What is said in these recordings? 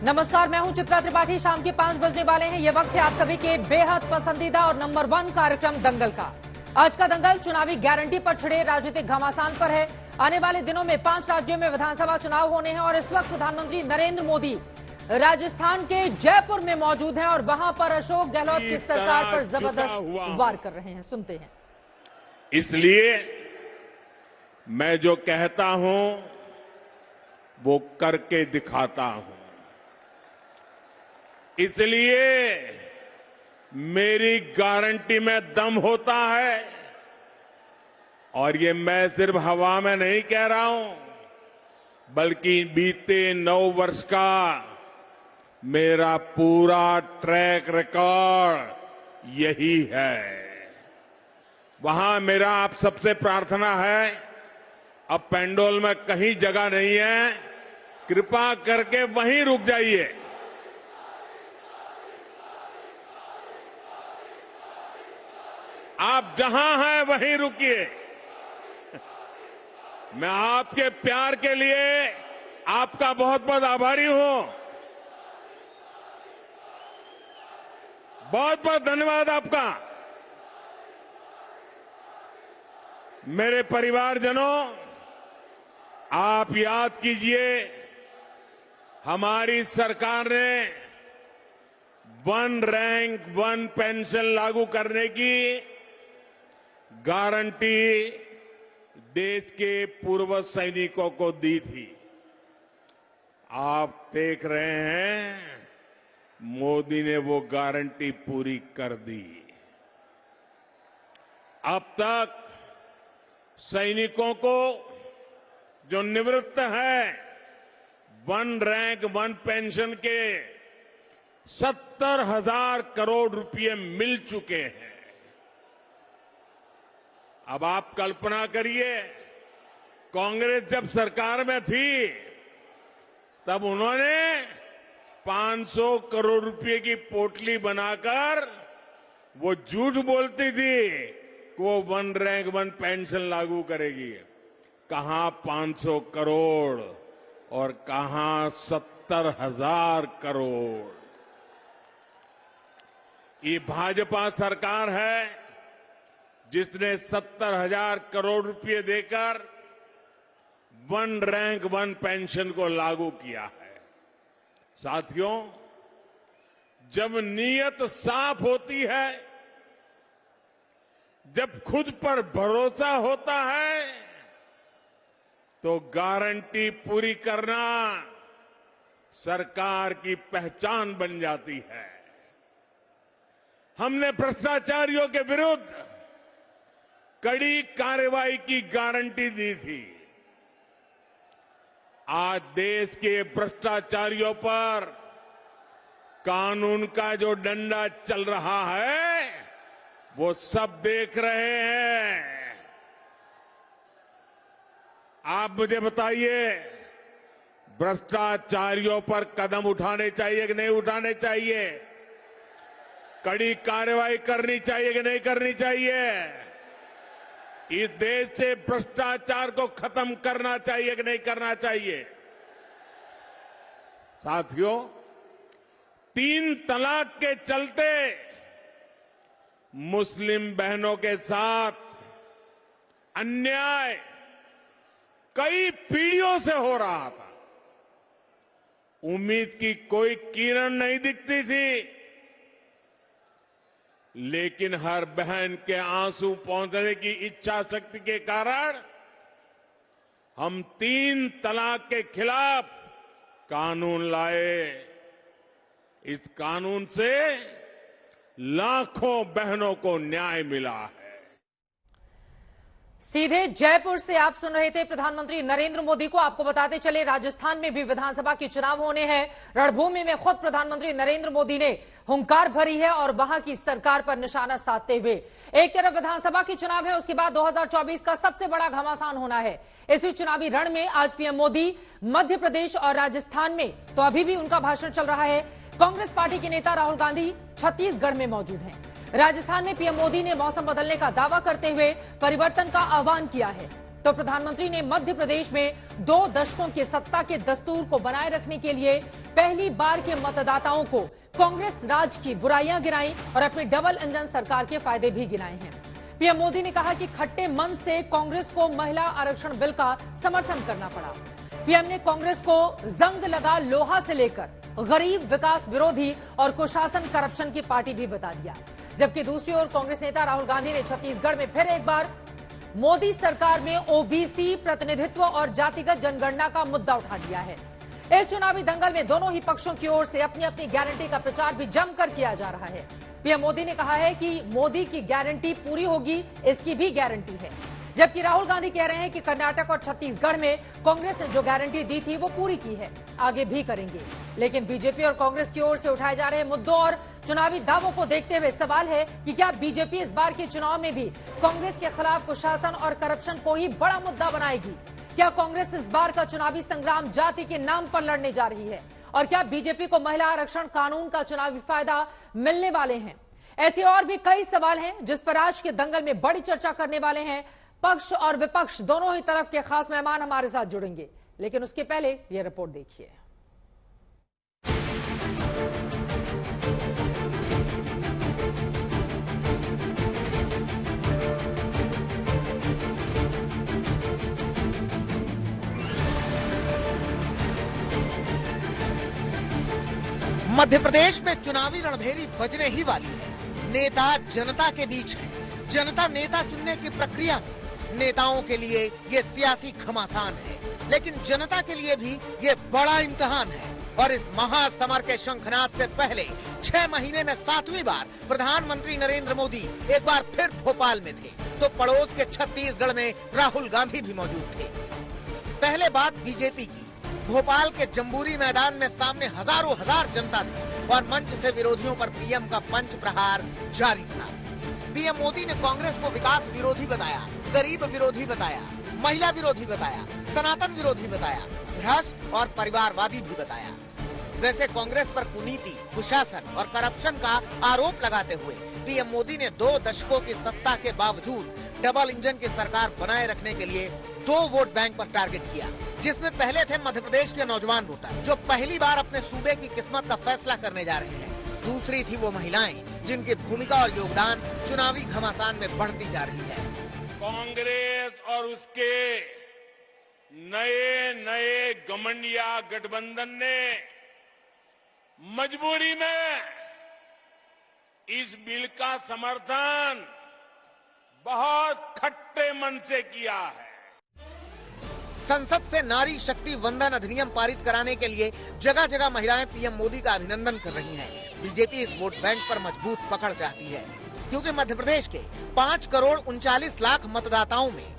नमस्कार, मैं हूं चित्रा त्रिपाठी। शाम के 5 बजने वाले हैं। ये वक्त है आप सभी के बेहद पसंदीदा और नंबर 1 कार्यक्रम दंगल का। आज का दंगल चुनावी गारंटी पर छिड़े राजनीतिक घमासान पर है। आने वाले दिनों में 5 राज्यों में विधानसभा चुनाव होने हैं और इस वक्त प्रधानमंत्री नरेंद्र मोदी राजस्थान के जयपुर में मौजूद हैं और वहां पर अशोक गहलोत की सरकार पर जबरदस्त वार कर रहे हैं। सुनते हैं। इसलिए मैं जो कहता हूं वो करके दिखाता हूं। इसलिए मेरी गारंटी में दम होता है और ये मैं सिर्फ हवा में नहीं कह रहा हूं, बल्कि बीते 9 वर्ष का मेरा पूरा ट्रैक रिकॉर्ड यही है। वहां मेरा आप सबसे प्रार्थना है, अब पेंडोल में कहीं जगह नहीं है, कृपा करके वहीं रुक जाइए। आप जहां हैं वहीं रुकिए। मैं आपके प्यार के लिए आपका बहुत बहुत आभारी हूं। बहुत बहुत धन्यवाद आपका। मेरे परिवारजनों, आप याद कीजिए, हमारी सरकार ने 1 रैंक 1 पेंशन लागू करने की गारंटी देश के पूर्व सैनिकों को दी थी। आप देख रहे हैं, मोदी ने वो गारंटी पूरी कर दी। अब तक सैनिकों को जो निवृत्त है 1 रैंक 1 पेंशन के 70,000 करोड़ रुपए मिल चुके हैं। अब आप कल्पना करिए, कांग्रेस जब सरकार में थी तब उन्होंने 500 करोड़ रुपए की पोटली बनाकर वो झूठ बोलती थी कि वो 1 रैंक 1 पेंशन लागू करेगी। कहां 500 करोड़ और कहां 70,000 करोड़। ये भाजपा सरकार है जिसने 70,000 करोड़ रुपए देकर 1 रैंक 1 पेंशन को लागू किया है। साथियों, जब नीयत साफ होती है, जब खुद पर भरोसा होता है, तो गारंटी पूरी करना सरकार की पहचान बन जाती है। हमने भ्रष्टाचारियों के विरुद्ध कड़ी कार्रवाई की गारंटी दी थी। आज देश के भ्रष्टाचारियों पर कानून का जो डंडा चल रहा है वो सब देख रहे हैं। आप मुझे बताइए, भ्रष्टाचारियों पर कदम उठाने चाहिए कि नहीं उठाने चाहिए? कड़ी कार्रवाई करनी चाहिए कि नहीं करनी चाहिए? इस देश से भ्रष्टाचार को खत्म करना चाहिए कि नहीं करना चाहिए? साथियों, 3 तलाक के चलते मुस्लिम बहनों के साथ अन्याय कई पीढ़ियों से हो रहा था। उम्मीद की कोई किरण नहीं दिखती थी, लेकिन हर बहन के आंसू पहुंचने की इच्छा शक्ति के कारण हम 3 तलाक के खिलाफ कानून लाए। इस कानून से लाखों बहनों को न्याय मिला है। सीधे जयपुर से आप सुन रहे थे प्रधानमंत्री नरेंद्र मोदी को। आपको बताते चले, राजस्थान में भी विधानसभा के चुनाव होने हैं। रणभूमि में खुद प्रधानमंत्री नरेंद्र मोदी ने हुंकार भरी है और वहां की सरकार पर निशाना साधते हुए, एक तरफ विधानसभा के चुनाव है, उसके बाद 2024 का सबसे बड़ा घमासान होना है। इसी चुनावी रण में आज पीएम मोदी मध्य प्रदेश और राजस्थान में तो अभी भी उनका भाषण चल रहा है। कांग्रेस पार्टी के नेता राहुल गांधी छत्तीसगढ़ में मौजूद हैं। राजस्थान में पीएम मोदी ने मौसम बदलने का दावा करते हुए परिवर्तन का आह्वान किया है। तो प्रधानमंत्री ने मध्य प्रदेश में 2 दशकों की सत्ता के दस्तूर को बनाए रखने के लिए पहली बार के मतदाताओं को कांग्रेस राज की बुराइयां गिनाई और अपनी डबल इंजन सरकार के फायदे भी गिनाए हैं। पीएम मोदी ने कहा कि खट्टे मन से कांग्रेस को महिला आरक्षण बिल का समर्थन करना पड़ा। पीएम ने कांग्रेस को जंग लगा लोहा से लेकर गरीब, विकास विरोधी और कुशासन, करप्शन की पार्टी भी बता दिया। जबकि दूसरी ओर कांग्रेस नेता राहुल गांधी ने छत्तीसगढ़ में फिर एक बार मोदी सरकार में ओबीसी प्रतिनिधित्व और जातिगत जनगणना का मुद्दा उठा दिया है। इस चुनावी दंगल में दोनों ही पक्षों की ओर से अपनी अपनी गारंटी का प्रचार भी जमकर किया जा रहा है। पीएम मोदी ने कहा है कि मोदी की गारंटी पूरी होगी, इसकी भी गारंटी है। जबकि राहुल गांधी कह रहे हैं कि कर्नाटक और छत्तीसगढ़ में कांग्रेस ने जो गारंटी दी थी वो पूरी की है, आगे भी करेंगे। लेकिन बीजेपी और कांग्रेस की ओर से उठाए जा रहे मुद्दों और चुनावी दावों को देखते हुए सवाल है कि क्या बीजेपी इस बार के चुनाव में भी कांग्रेस के खिलाफ कुशासन और करप्शन को ही बड़ा मुद्दा बनाएगी? क्या कांग्रेस इस बार का चुनावी संग्राम जाति के नाम पर लड़ने जा रही है? और क्या बीजेपी को महिला आरक्षण कानून का चुनावी फायदा मिलने वाले हैं? ऐसे और भी कई सवाल हैं जिस पर आज के दंगल में बड़ी चर्चा करने वाले हैं। पक्ष और विपक्ष दोनों ही तरफ के खास मेहमान हमारे साथ जुड़ेंगे, लेकिन उसके पहले यह रिपोर्ट देखिए। मध्य प्रदेश में चुनावी रणभेरी बजने ही वाली है। नेता जनता के बीच है। जनता नेता चुनने की प्रक्रिया में नेताओं के लिए ये सियासी घमासान है, लेकिन जनता के लिए भी ये बड़ा इम्तिहान है। और इस महासमर के शंखनाद से पहले 6 महीने में 7वीं बार प्रधानमंत्री नरेंद्र मोदी एक बार फिर भोपाल में थे, तो पड़ोस के छत्तीसगढ़ में राहुल गांधी भी मौजूद थे। पहले बात बीजेपी की। भोपाल के जम्बूरी मैदान में सामने हजारों हजार जनता थी और मंच से विरोधियों पर पीएम का पंच प्रहार जारी था। पीएम मोदी ने कांग्रेस को विकास विरोधी बताया, गरीब विरोधी बताया, महिला विरोधी बताया, सनातन विरोधी बताया, भ्रष्ट और परिवारवादी भी बताया। वैसे कांग्रेस पर कुनीति, कुशासन और करप्शन का आरोप लगाते हुए पीएम मोदी ने 2 दशकों की सत्ता के बावजूद डबल इंजन की सरकार बनाए रखने के लिए 2 वोट बैंक पर टारगेट किया, जिसमें पहले थे मध्य प्रदेश के नौजवान वोटर जो पहली बार अपने सूबे की किस्मत का फैसला करने जा रहे हैं। दूसरी थी वो महिलाएं जिनकी भूमिका और योगदान चुनावी घमासान में बढ़ती जा रही है। कांग्रेस और उसके नए नए गठबंधन गठबंधन ने मजबूरी में इस बिल का समर्थन बहुत खट्टे मन से किया है। संसद से नारी शक्ति वंदन अधिनियम पारित कराने के लिए जगह जगह महिलाएं पीएम मोदी का अभिनंदन कर रही हैं। बीजेपी इस वोट बैंक पर मजबूत पकड़ चाहती है, क्योंकि मध्य प्रदेश के 5 करोड़ 39 लाख मतदाताओं में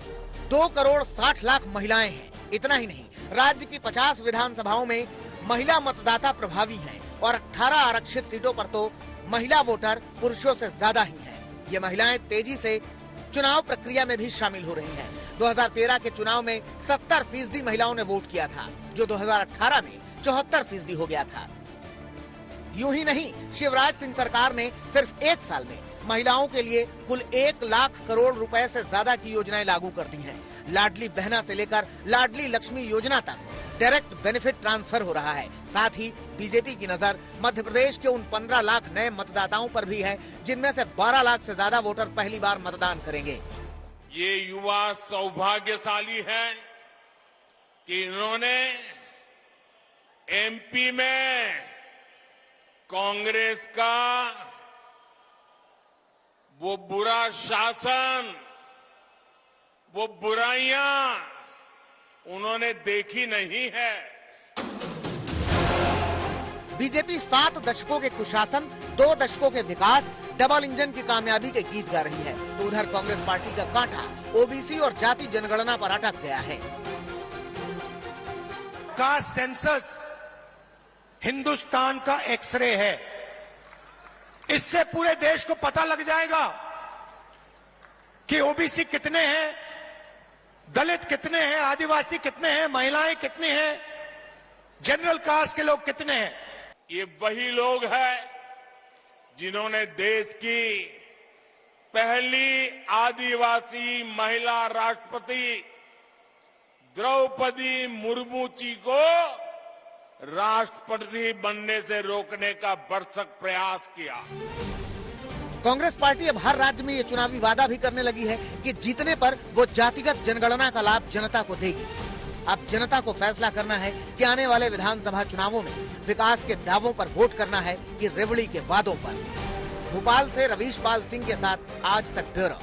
2 करोड़ 60 लाख महिलाएं हैं। इतना ही नहीं, राज्य की 50 विधानसभाओं में महिला मतदाता प्रभावी हैं और 18 आरक्षित सीटों पर तो महिला वोटर पुरुषों से ज्यादा ही हैं। ये महिलाएं तेजी से चुनाव प्रक्रिया में भी शामिल हो रही हैं। 2013 के चुनाव में 70% महिलाओं ने वोट किया था, जो 2018 में 74% हो गया था। यूं ही नहीं, शिवराज सिंह सरकार ने सिर्फ 1 साल में महिलाओं के लिए कुल 1 लाख करोड़ रुपए से ज्यादा की योजनाएं लागू कर दी हैं। लाडली बहना से लेकर लाडली लक्ष्मी योजना तक डायरेक्ट बेनिफिट ट्रांसफर हो रहा है। साथ ही बीजेपी की नजर मध्य प्रदेश के उन 15 लाख नए मतदाताओं पर भी है, जिनमें से 12 लाख से ज्यादा वोटर पहली बार मतदान करेंगे। ये युवा सौभाग्यशाली है कि इन्होंने एमपी में कांग्रेस का वो बुरा शासन, वो बुराइयां उन्होंने देखी नहीं है। बीजेपी 7 दशकों के कुशासन, 2 दशकों के विकास, डबल इंजन की कामयाबी के गीत गा रही है। तो उधर कांग्रेस पार्टी का कांटा ओबीसी और जाति जनगणना पर अटक गया है। का सेंसस हिंदुस्तान का एक्सरे है। इससे पूरे देश को पता लग जाएगा कि ओबीसी कितने हैं, दलित कितने हैं, आदिवासी कितने हैं, महिलाएं कितनी हैं, जनरल कास्ट के लोग कितने हैं। ये वही लोग हैं जिन्होंने देश की पहली आदिवासी महिला राष्ट्रपति द्रौपदी मुर्मू जी को राष्ट्रपति बनने से रोकने का भरसक प्रयास किया। कांग्रेस पार्टी अब हर राज्य में ये चुनावी वादा भी करने लगी है कि जीतने पर वो जातिगत जनगणना का लाभ जनता को देगी। अब जनता को फैसला करना है कि आने वाले विधानसभा चुनावों में विकास के दावों पर वोट करना है कि रेवड़ी के वादों पर। भोपाल से रवीश पाल सिंह के साथ आज तक ब्यूरो।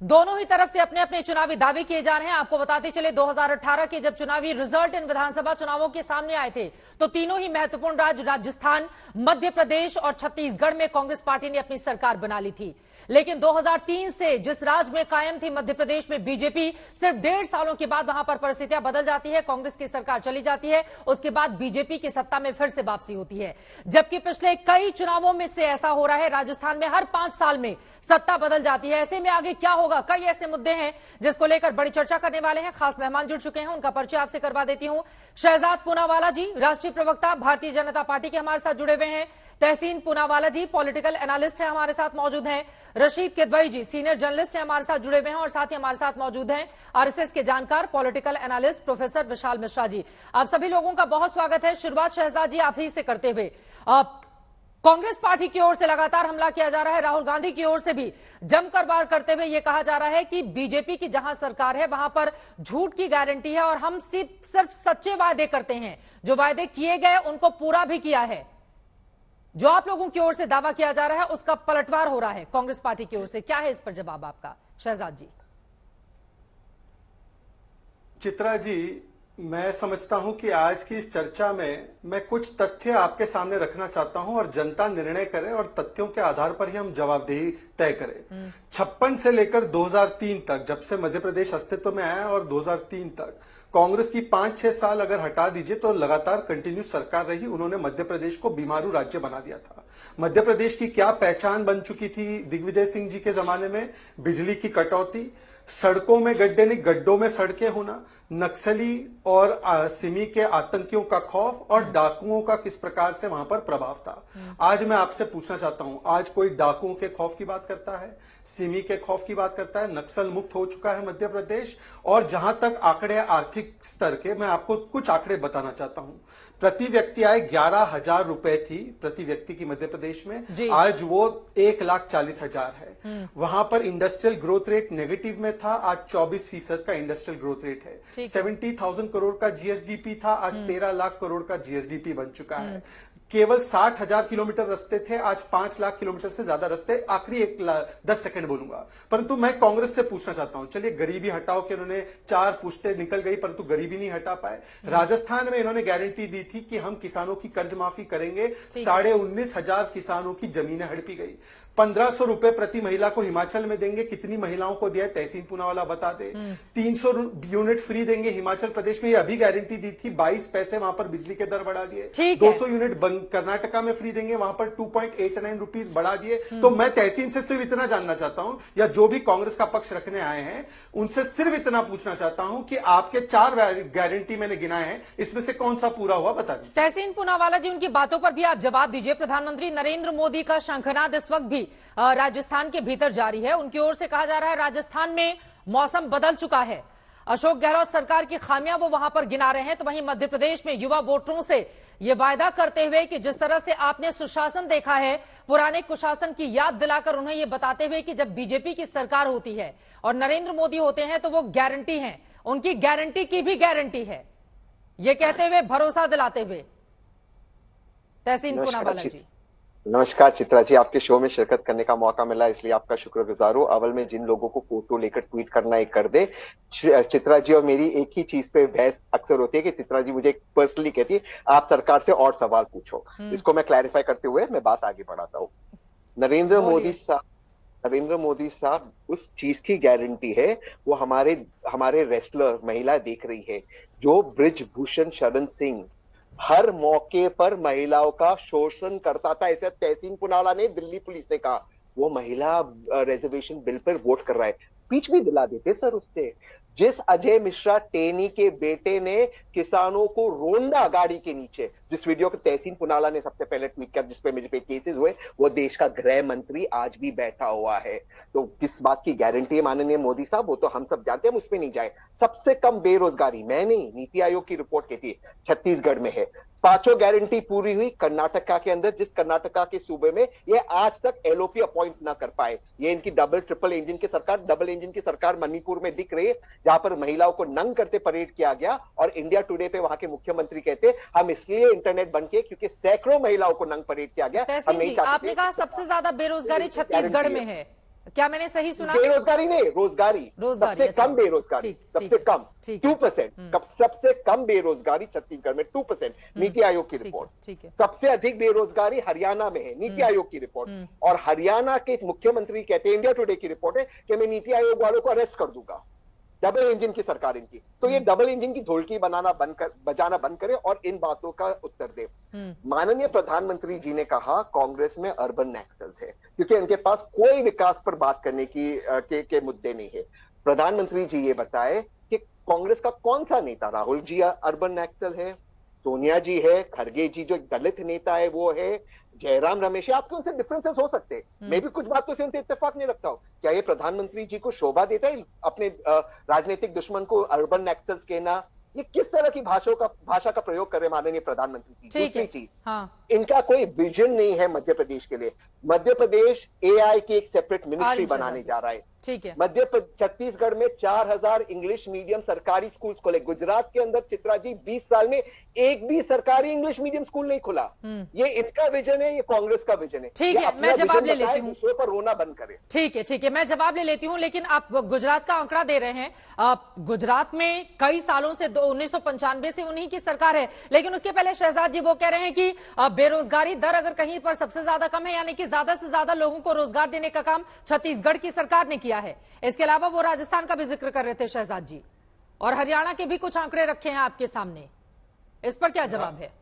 दोनों ही तरफ से अपने अपने चुनावी दावे किए जा रहे हैं। आपको बताते चले 2018 के जब चुनावी रिजल्ट इन विधानसभा चुनावों के सामने आए थे तो तीनों ही महत्वपूर्ण राज्य राजस्थान, मध्य प्रदेश और छत्तीसगढ़ में कांग्रेस पार्टी ने अपनी सरकार बना ली थी। लेकिन 2003 से जिस राज्य में कायम थी मध्य प्रदेश में बीजेपी, सिर्फ 1.5 सालों के बाद वहां पर परिस्थितियां बदल जाती है, कांग्रेस की सरकार चली जाती है, उसके बाद बीजेपी की सत्ता में फिर से वापसी होती है। जबकि पिछले कई चुनावों में से ऐसा हो रहा है, राजस्थान में हर 5 साल में सत्ता बदल जाती है। ऐसे में आगे क्या होगा, कई ऐसे मुद्दे हैं जिसको लेकर बड़ी चर्चा करने वाले हैं। खास मेहमान जुड़ चुके हैं, उनका परिचय आपसे करवा देती हूं। शहजाद पूनावाला जी, राष्ट्रीय प्रवक्ता भारतीय जनता पार्टी के हमारे साथ जुड़े हुए हैं। तहसीन पूनावाला जी, पॉलिटिकल एनालिस्ट है, हमारे साथ मौजूद हैं। रशीद किदवई जी, सीनियर जर्नलिस्ट है, हमारे साथ जुड़े हुए हैं। और साथ ही हमारे साथ मौजूद हैं आरएसएस के जानकार, political analyst professor Vishal Mishra ji. आप सभी लोगों का बहुत स्वागत है। शुरुआत शहजाद जी आप ही से करते हुए, कांग्रेस पार्टी की ओर से लगातार हमला किया जा रहा है, राहुल गांधी की ओर से भी जमकर वार करते हुए यह कहा जा रहा है कि बीजेपी की जहां सरकार है वहां पर झूठ की गारंटी है और हम सिर्फ सच्चे वादे करते हैं। जो वादे किए गए उनको पूरा भी किया है। जो आप लोगों की ओर से दावा किया जा रहा है उसका पलटवार हो रहा है कांग्रेस पार्टी की ओर से। क्या है इस पर जवाब आपका शहजाद जी? चित्रा जी, मैं समझता हूं कि आज की इस चर्चा में मैं कुछ तथ्य आपके सामने रखना चाहता हूं और जनता निर्णय करे और तथ्यों के आधार पर ही हम जवाबदेही तय करें। 56 से लेकर 2003 तक, जब से मध्य प्रदेश अस्तित्व में आया, और 2003 तक कांग्रेस की 5-6 साल अगर हटा दीजिए तो लगातार कंटिन्यू सरकार रही। उन्होंने मध्य प्रदेश को बीमारू राज्य बना दिया था। मध्य प्रदेश की क्या पहचान बन चुकी थी दिग्विजय सिंह जी के जमाने में? बिजली की कटौती, सड़कों में गड्ढे नहीं गड्ढों में सड़कें होना, नक्सली और सिमी के आतंकियों का खौफ और डाकुओं का किस प्रकार से वहां पर प्रभाव था। आज मैं आपसे पूछना चाहता हूं, आज कोई डाकुओं के खौफ की बात करता है, सिमी के खौफ की बात करता है? नक्सल मुक्त हो चुका है मध्य प्रदेश। और जहां तक आंकड़े आर्थिक स्तर के, मैं आपको कुछ आंकड़े बताना चाहता हूं। प्रति व्यक्ति आय 11,000 रुपए थी प्रति व्यक्ति की मध्य प्रदेश में, आज वो 1,40,000 है। वहां पर इंडस्ट्रियल ग्रोथ रेट नेगेटिव में था, आज 24% का इंडस्ट्रियल ग्रोथ रेट है। 70,000 करोड़ का जीएसडीपी था, आज 13 लाख करोड़ का जीएसडीपी बन चुका है। केवल 60,000 किलोमीटर रास्ते थे, आज 5 लाख किलोमीटर से ज्यादा रास्ते। आखिरी 10 सेकंड बोलूंगा, परंतु मैं कांग्रेस से पूछना चाहता हूं, चलिए गरीबी हटाओ कि उन्होंने 4 पुश्ते निकल गई परंतु गरीबी नहीं हटा पाए। राजस्थान में इन्होंने गारंटी दी थी कि हम किसानों की कर्ज माफी करेंगे, 19,500 किसानों की जमीनें हड़पी गई। 1,500 रुपए प्रति महिला को हिमाचल में देंगे, कितनी महिलाओं को दिया तहसीन पूनावाला बता दे। 300 यूनिट फ्री देंगे हिमाचल प्रदेश में, ये अभी गारंटी दी थी, 22 पैसे वहां पर बिजली के दर बढ़ा दिए। 200 यूनिट कर्नाटका में फ्री देंगे, वहां पर 2.89 रुपीज बढ़ा दिए। तो मैं तहसीन से सिर्फ इतना जानना चाहता हूं, या जो भी कांग्रेस का पक्ष रखने आए हैं उनसे सिर्फ इतना पूछना चाहता हूं कि आपके 4 गारंटी मैंने गिनाए हैं, इसमें से कौन सा पूरा हुआ बता दीजिए। तहसीन पूनावाला जी, उनकी बातों पर भी आप जवाब दीजिए। प्रधानमंत्री नरेंद्र मोदी का शंखनाद इस वक्त भी राजस्थान के भीतर जारी है। उनकी ओर से कहा जा रहा है राजस्थान में मौसम बदल चुका है। अशोक गहलोत सरकार की खामियां वो वहां पर गिना रहे हैं, तो वहीं मध्य प्रदेश में युवा वोटरों से ये वायदा करते हुए कि जिस तरह से आपने सुशासन देखा है, पुराने कुशासन की याद दिलाकर उन्हें ये बताते हुए कि जब बीजेपी की सरकार होती है और नरेंद्र मोदी होते हैं तो वो गारंटी है, उनकी गारंटी की भी गारंटी है, ये कहते हुए भरोसा दिलाते हुए। तहसीन पूनावाला जी। नमस्कार चित्रा जी, आपके शो में शिरकत करने का मौका मिला इसलिए आपका शुक्रगुजार हूं। अव्वल में जिन लोगों को फोटो लेकर ट्वीट करना एक कर दे। चित्रा जी और मेरी एक ही चीज पे बहस अक्सर होती है कि चित्रा जी मुझे पर्सनली कहती है आप सरकार से और सवाल पूछो। इसको मैं क्लैरिफाई करते हुए मैं बात आगे बढ़ाता हूँ। नरेंद्र मोदी साहब उस चीज की गारंटी है, वो हमारे रेसलर महिला देख रही है, जो ब्रिजभूषण शरण सिंह हर मौके पर महिलाओं का शोषण करता था, ऐसा तहसीन पूनावाला ने दिल्ली पुलिस ने कहा। वो महिला रिजर्वेशन बिल पर वोट कर रहा है, स्पीच भी दिला देते सर उससे। जिस अजय मिश्रा टेनी के बेटे ने किसानों को रोंदा गाड़ी के नीचे, जिस वीडियो को तहसीन पुनावाला ने सबसे पहले ट्वीट किया, जिसपे मुझ पे केसेस हुए, वो देश का गृह मंत्री आज भी बैठा हुआ है। तो किस बात की गारंटी है माननीय मोदी साहब, वो तो हम सब जानते हैं, हम उस पर नहीं जाए। सबसे कम बेरोजगारी मैं नहीं, नीति आयोग की रिपोर्ट कहती है छत्तीसगढ़ में है। पांचों गारंटी पूरी हुई कर्नाटका के अंदर, जिस कर्नाटका के सूबे में ये आज तक एलओपी अपॉइंट ना कर पाए। ये इनकी डबल इंजन की सरकार मणिपुर में दिख रही है, जहां पर महिलाओं को नंग करते परेड किया गया, और इंडिया टुडे पे वहां के मुख्यमंत्री कहते हम इसलिए इंटरनेट बंद किए क्योंकि सैकड़ों महिलाओं को नंग परेड किया गया। हम नहीं चाहते। आपने कहा सबसे ज्यादा बेरोजगारी छत्तीसगढ़ में है, क्या मैंने सही सुना? बेरोजगारी नहीं, रोजगारी सबसे कम बेरोजगारी, सबसे कम 2%, सबसे कम बेरोजगारी छत्तीसगढ़ में 2%, नीति आयोग की रिपोर्ट। सबसे अधिक बेरोजगारी हरियाणा में है, नीति आयोग की रिपोर्ट। और हरियाणा के मुख्यमंत्री कहते हैं, इंडिया टुडे की रिपोर्ट है कि मैं नीति आयोग वालों को अरेस्ट कर दूंगा। डबल इंजन की सरकार इनकी, तो ये डबल इंजन की ढोलकी बजाना बंद करे और इन बातों का उत्तर दे। माननीय प्रधानमंत्री जी ने कहा कांग्रेस में अर्बन नक्सल्स है, क्योंकि इनके पास कोई विकास पर बात करने के मुद्दे नहीं है। प्रधानमंत्री जी ये बताए कि कांग्रेस का कौन सा नेता, राहुल जी अर्बन नक्सल है, सोनिया जी है, खड़गे जी जो एक दलित नेता है वो है, जयराम रमेश है। आपके उनसे डिफरेंसेस हो सकते हैं, मैं भी कुछ बातों से उनसे इत्तेफाक नहीं रखता हूं। क्या ये प्रधानमंत्री जी को शोभा देता है अपने राजनीतिक दुश्मन को अर्बन नक्सल्स कहना? ये किस तरह की भाषा का प्रयोग कर रहे माननीय प्रधानमंत्री जी? दूसरी चीज, इनका कोई विजन नहीं है मध्य प्रदेश के लिए। मध्य प्रदेश एआई की एक सेपरेट मिनिस्ट्री बनाने जा रहा है। ठीक है। छत्तीसगढ़ में 4000 इंग्लिश मीडियम सरकारी स्कूल खोले। गुजरात के अंदर चित्रा जी 20 साल में एक भी सरकारी इंग्लिश मीडियम स्कूल नहीं खुला। ये इनका विजन है, ये कांग्रेस का विजन है। ठीक है, मैं जवाब ले लेती हूँ। दूसरों पर रोना बंद करें। ठीक है, मैं जवाब ले लेती हूँ। लेकिन आप गुजरात का आंकड़ा दे रहे हैं। गुजरात में कई सालों से 1995 से उन्हीं की सरकार है, लेकिन उसके पहले शहजाद जी वो कह रहे हैं कि बेरोजगारी दर अगर कहीं पर सबसे ज्यादा कम है, यानी कि ज्यादा से ज्यादा लोगों को रोजगार देने का काम छत्तीसगढ़ की सरकार ने किया है। इसके अलावा वो राजस्थान का भी जिक्र कर रहे थे शहजाद जी, और हरियाणा के भी कुछ आंकड़े रखे हैं आपके सामने। इस पर क्या जवाब है?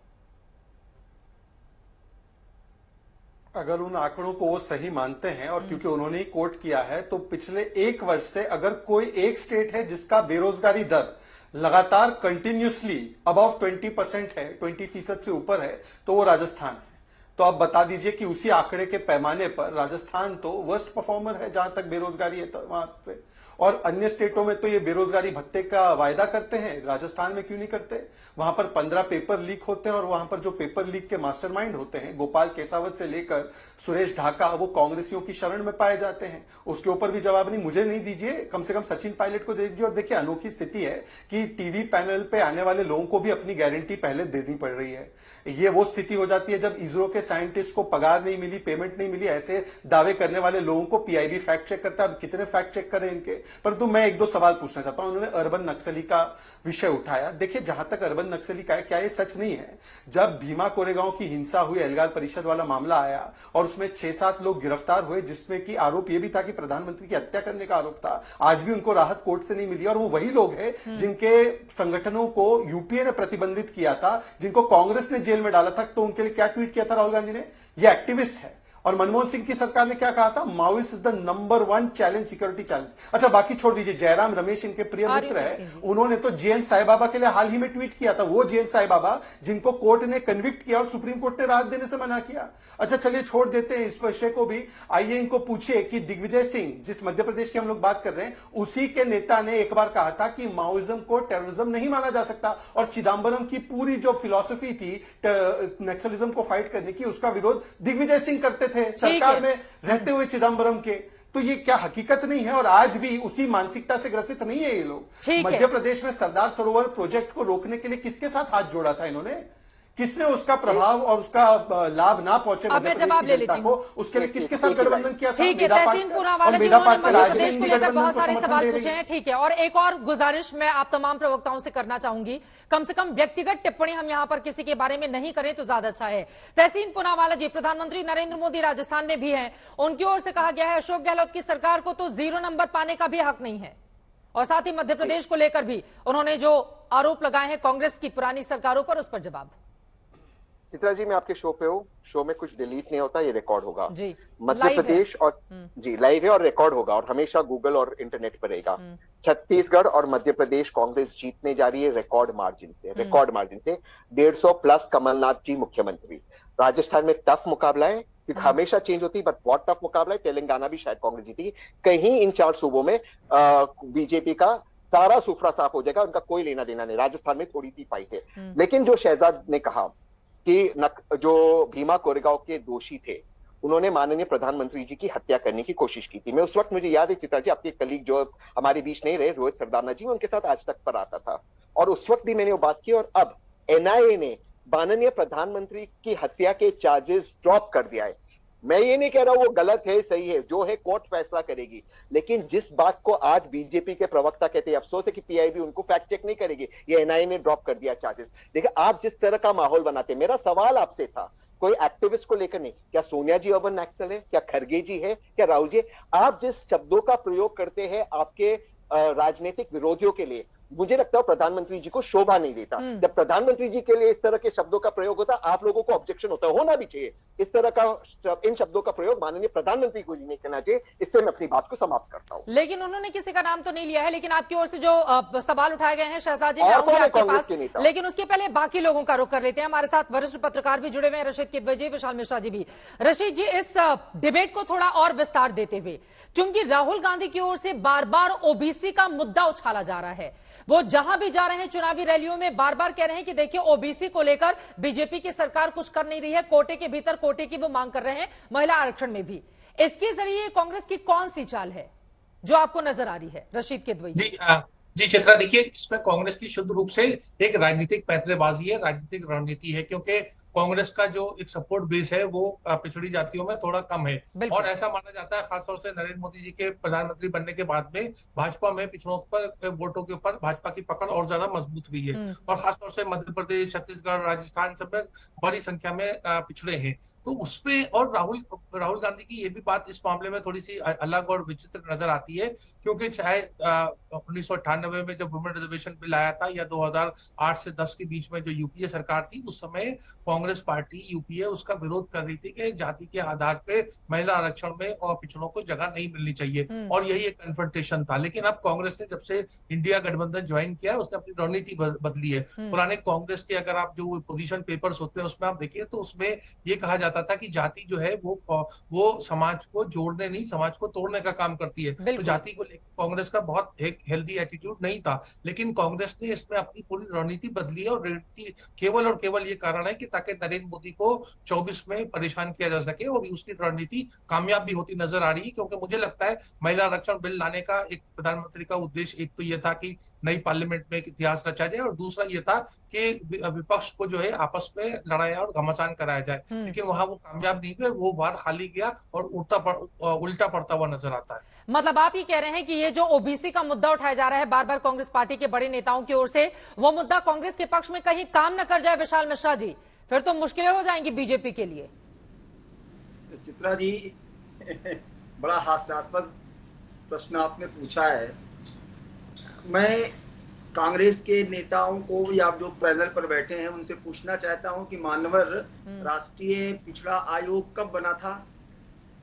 अगर उन आंकड़ों को वो सही मानते हैं, और क्योंकि उन्होंने ही कोट किया है, तो पिछले एक वर्ष से अगर कोई एक स्टेट है जिसका बेरोजगारी दर लगातार कंटिन्यूसली अबव 20% है, 20% से ऊपर है, तो वो राजस्थान है। तो आप बता दीजिए कि उसी आंकड़े के पैमाने पर राजस्थान तो वर्स्ट परफॉर्मर है जहां तक बेरोजगारी है, तो वहां पे। और अन्य स्टेटों में तो ये बेरोजगारी भत्ते का वायदा करते हैं, राजस्थान में क्यों नहीं करते? वहां पर 15 पेपर लीक होते हैं, और वहां पर जो पेपर लीक के मास्टरमाइंड होते हैं, गोपाल केसावत से लेकर सुरेश ढाका, वो कांग्रेसियों की शरण में पाए जाते हैं। उसके ऊपर भी जवाब नहीं, मुझे नहीं दीजिए, कम से कम सचिन पायलट को दे दीजिए। और देखिए, अनोखी स्थिति है कि टीवी पैनल पे आने वाले लोगों को भी अपनी गारंटी पहले देनी पड़ रही है। ये वो स्थिति हो जाती है जब इसरो के साइंटिस्ट को पगार नहीं मिली, पेमेंट नहीं मिली, ऐसे दावे करने वाले लोगों को पीआईबी फैक्ट चेक करता है। अब कितने फैक्ट चेक करें इनके? परंतु मैं एक दो सवाल पूछना चाहता हूं। उन्होंने अर्बन नक्सली का विषय उठाया। देखिए, जहां तक अर्बन नक्सली का है, क्या ये सच नहीं है? जब भीमा कोरेगांव की हिंसा हुई, एल्गार परिषद वाला मामला आया और उसमें 6-7 लोग गिरफ्तार हुए, जिसमें कि आरोप यह भी था कि प्रधानमंत्री की हत्या करने का आरोप था। आज भी उनको राहत कोर्ट से नहीं मिली, और वो वही लोग हैं जिनके संगठनों को यूपीए ने प्रतिबंधित किया था, जिनको कांग्रेस ने जेल में डाला था। तो उनके लिए क्या ट्वीट किया था राहुल गांधी ने? ये एक्टिविस्ट है। और मनमोहन सिंह की सरकार ने क्या कहा था? Maoist is the number 1 challenge, security challenge. अच्छा, बाकी छोड़ दीजिए, जयराम रमेश इनके प्रिय मित्र है, उन्होंने तो जेएन साई बाबा के लिए हाल ही में ट्वीट किया था। वो जेएन साई बाबा जिनको कोर्ट ने कन्विक्ट किया और सुप्रीम कोर्ट ने राहत देने से मना किया। अच्छा, चलिए छोड़ देते हैं इस विषय को भी। आइए इनको पूछिए कि दिग्विजय सिंह, जिस मध्य प्रदेश की हम लोग बात कर रहे हैं, उसी के नेता ने एक बार कहा था कि माओइज्म को टेररिज्म नहीं माना जा सकता, और चिदम्बरम की पूरी जो फिलॉसफी थी नक्सलिज्म को फाइट करने की, उसका विरोध दिग्विजय सिंह करते थे सरकार में रहते हुए चिदम्बरम के। तो ये क्या हकीकत नहीं है? और आज भी उसी मानसिकता से ग्रसित नहीं है ये लोग। मध्य प्रदेश में सरदार सरोवर प्रोजेक्ट को रोकने के लिए किसके साथ हाथ जोड़ा था इन्होंने? किसने उसका प्रभाव और उसका लाभ ना पहुंचे मध्य प्रदेश की जनता को, उसके लिए किसके साथ गठबंधन किया था? ठीक है, तहसीन पुनावाला जी, उन्होंने मध्य प्रदेश को लेकर बहुत सारे सवाल पूछे हैं। ठीक है, और एक और गुजारिश मैं आप तमाम प्रवक्ताओं से करना चाहूंगी, कम से कम व्यक्तिगत टिप्पणी हम यहां पर किसी के बारे में नहीं करें तो ज्यादा अच्छा है। तहसीन पुनावाला जी, प्रधानमंत्री नरेंद्र मोदी राजस्थान में भी हैं, उनकी ओर से कहा गया है अशोक गहलोत की सरकार को तो 0 नंबर पाने का भी हक नहीं है, और साथ ही मध्य प्रदेश को लेकर भी उन्होंने जो आरोप लगाए हैं कांग्रेस की पुरानी सरकारों पर, उस पर जवाब। चित्रा जी, मैं आपके शो पे हूँ, शो में कुछ डिलीट नहीं होता, ये रिकॉर्ड होगा जी, मध्य लाइव है। प्रदेश और जी लाइव है और रिकॉर्ड होगा और हमेशा गूगल और इंटरनेट पर रहेगा। छत्तीसगढ़ और मध्य प्रदेश कांग्रेस जीतने जा रही है रिकॉर्ड मार्जिन से, 150 प्लस। कमलनाथ जी मुख्यमंत्री। राजस्थान में टफ मुकाबला है क्योंकि हमेशा चेंज होती है, बट बहुत टफ मुकाबला है। तेलंगाना भी शायद कांग्रेस जीतेगी। कहीं इन 4 सूबों में बीजेपी का सारा सुफरा साफ हो जाएगा, उनका कोई लेना देना नहीं। राजस्थान में थोड़ी सी फाइट है। लेकिन जो शहजाद ने कहा कि जो भीमा कोरेगांव के दोषी थे, उन्होंने माननीय प्रधानमंत्री जी की हत्या करने की कोशिश की थी। मैं उस वक्त, मुझे याद है चित्रा जी, आपके कलीग जो हमारे बीच नहीं रहे, रोहित सरदाना जी, उनके साथ आज तक पर आता था और उस वक्त भी मैंने वो बात की। और अब एनआईए ने माननीय प्रधानमंत्री की हत्या के चार्जेस ड्रॉप कर दिया है। मैं ये नहीं कह रहा वो गलत है सही है, जो है कोर्ट फैसला करेगी। लेकिन जिस बात को आज बीजेपी के प्रवक्ता कहते हैं, अफसोस है कि पीआईबी उनको फैक्ट चेक नहीं करेगी, ये एनआईए ने ड्रॉप कर दिया चार्जेस। देखिए, आप जिस तरह का माहौल बनाते, मेरा सवाल आपसे था कोई एक्टिविस्ट को लेकर नहीं, क्या सोनिया जी अर्बन नक्सल है, क्या खरगे जी है, क्या राहुल जी? आप जिस शब्दों का प्रयोग करते हैं आपके राजनीतिक विरोधियों के लिए, मुझे लगता है प्रधानमंत्री जी को शोभा नहीं देता। जब प्रधानमंत्री जी के लिए इस तरह के शब्दों का प्रयोग होता, आप लोगों को ऑब्जेक्शन होता है, होना भी चाहिए। इस तरह का इन शब्दों का प्रयोग माननीय प्रधानमंत्री को नहीं करना चाहिए। इससे मैं अपनी बात को समाप्त करता हूं। लेकिन उन्होंने किसी का नाम तो नहीं लिया है, लेकिन आपकी ओर से जो सवाल उठाए गए हैं शहजाद जी, मैं और आऊंगी कौन है आपके कांग्रेस पास, के नेता? लेकिन उसके पहले बाकी लोगों का रुख कर लेते हैं। हमारे साथ वरिष्ठ पत्रकार भी जुड़े हुए हैं, रशीद किदवई जी, विशाल मिश्रा जी भी। रशीद जी, इस डिबेट को थोड़ा और विस्तार देते हुए, क्योंकि राहुल गांधी की ओर से बार बार ओबीसी का मुद्दा उछाला जा रहा है, वो जहां भी जा रहे हैं चुनावी रैलियों में बार बार कह रहे हैं कि देखिए ओबीसी को लेकर बीजेपी की सरकार कुछ कर नहीं रही है, कोटे के भीतर कोटे की वो मांग कर रहे हैं, महिला आरक्षण में भी। इसके जरिए कांग्रेस की कौन सी चाल है जो आपको नजर आ रही है, रशीद किदवई जी? जी चित्रा, देखिए, इसमें कांग्रेस की शुद्ध रूप से एक राजनीतिक पैंतरेबाजी है, राजनीतिक रणनीति है, क्योंकि कांग्रेस का जो एक सपोर्ट बेस है वो पिछड़ी जातियों में थोड़ा कम है। और ऐसा माना जाता है, खासतौर से नरेंद्र मोदी जी के प्रधानमंत्री बनने के बाद में भाजपा में पिछड़ों पर वोटों के ऊपर भाजपा की पकड़ और ज्यादा मजबूत हुई है। और खासतौर से मध्य प्रदेश, छत्तीसगढ़, राजस्थान सब में बड़ी संख्या में पिछड़े हैं। तो उसपे और राहुल गांधी की ये भी बात इस मामले में थोड़ी सी अलग और विचित्र नजर आती है, क्योंकि चाहे 1998 में जब वुमेन रिजर्वेशन बिल आया था, या 2008 से 10 के बीच में जो यूपीए सरकार थी, उस समय कांग्रेस पार्टी यूपीए उसका विरोध कर रही थी कि जाति के आधार पे महिला आरक्षण में और पिछड़ों को जगह नहीं मिलनी चाहिए, और यही एक कन्फ्रंटेशन था। लेकिन अब कांग्रेस ने जब से इंडिया गठबंधन ज्वाइन किया, उसने अपनी रणनीति बदली है। पुराने कांग्रेस के अगर आप जो पोजीशन पेपर्स होते हैं उसमें आप देखिए, तो उसमें ये कहा जाता था कि जाति जो है वो समाज को जोड़ने नहीं, समाज को तोड़ने का काम करती है। तो जाति को लेकर कांग्रेस का बहुत एक हेल्दी एटीट्यूड नहीं था। लेकिन कांग्रेस ने इसमें अपनी पूरी रणनीति बदली है, और केवल और केवल ये कारण है कि ताकि नरेंद्र मोदी को 24 में परेशान किया जा सके, और उसकी रणनीति कामयाब भी होती नजर आ रही है। क्योंकि मुझे लगता है महिला आरक्षण बिल लाने का एक प्रधानमंत्री का उद्देश्य एक तो ये था कि नई पार्लियामेंट में एक इतिहास रचा जाए, और दूसरा ये था कि विपक्ष को जो है आपस में लड़ाया और घमासान कराया जाए। लेकिन वहां वो कामयाब नहीं हुए, वो बार खाली गया और उल्टा पड़ता हुआ नजर आता है। मतलब आप ये कह रहे हैं कि ये जो ओबीसी का मुद्दा उठाया जा रहा है बार बार कांग्रेस पार्टी के बड़े नेताओं की ओर से, वो मुद्दा कांग्रेस के पक्ष में कहीं काम न कर जाए विशाल मिश्रा जी, फिर तो मुश्किलें हो जाएंगी बीजेपी के लिए। चित्रा जी, बड़ा हास्यास्पद प्रश्न आपने पूछा है। मैं कांग्रेस के नेताओं को या जो पैनल पर बैठे हैं उनसे पूछना चाहता हूं कि मानवर राष्ट्रीय पिछड़ा आयोग कब बना था?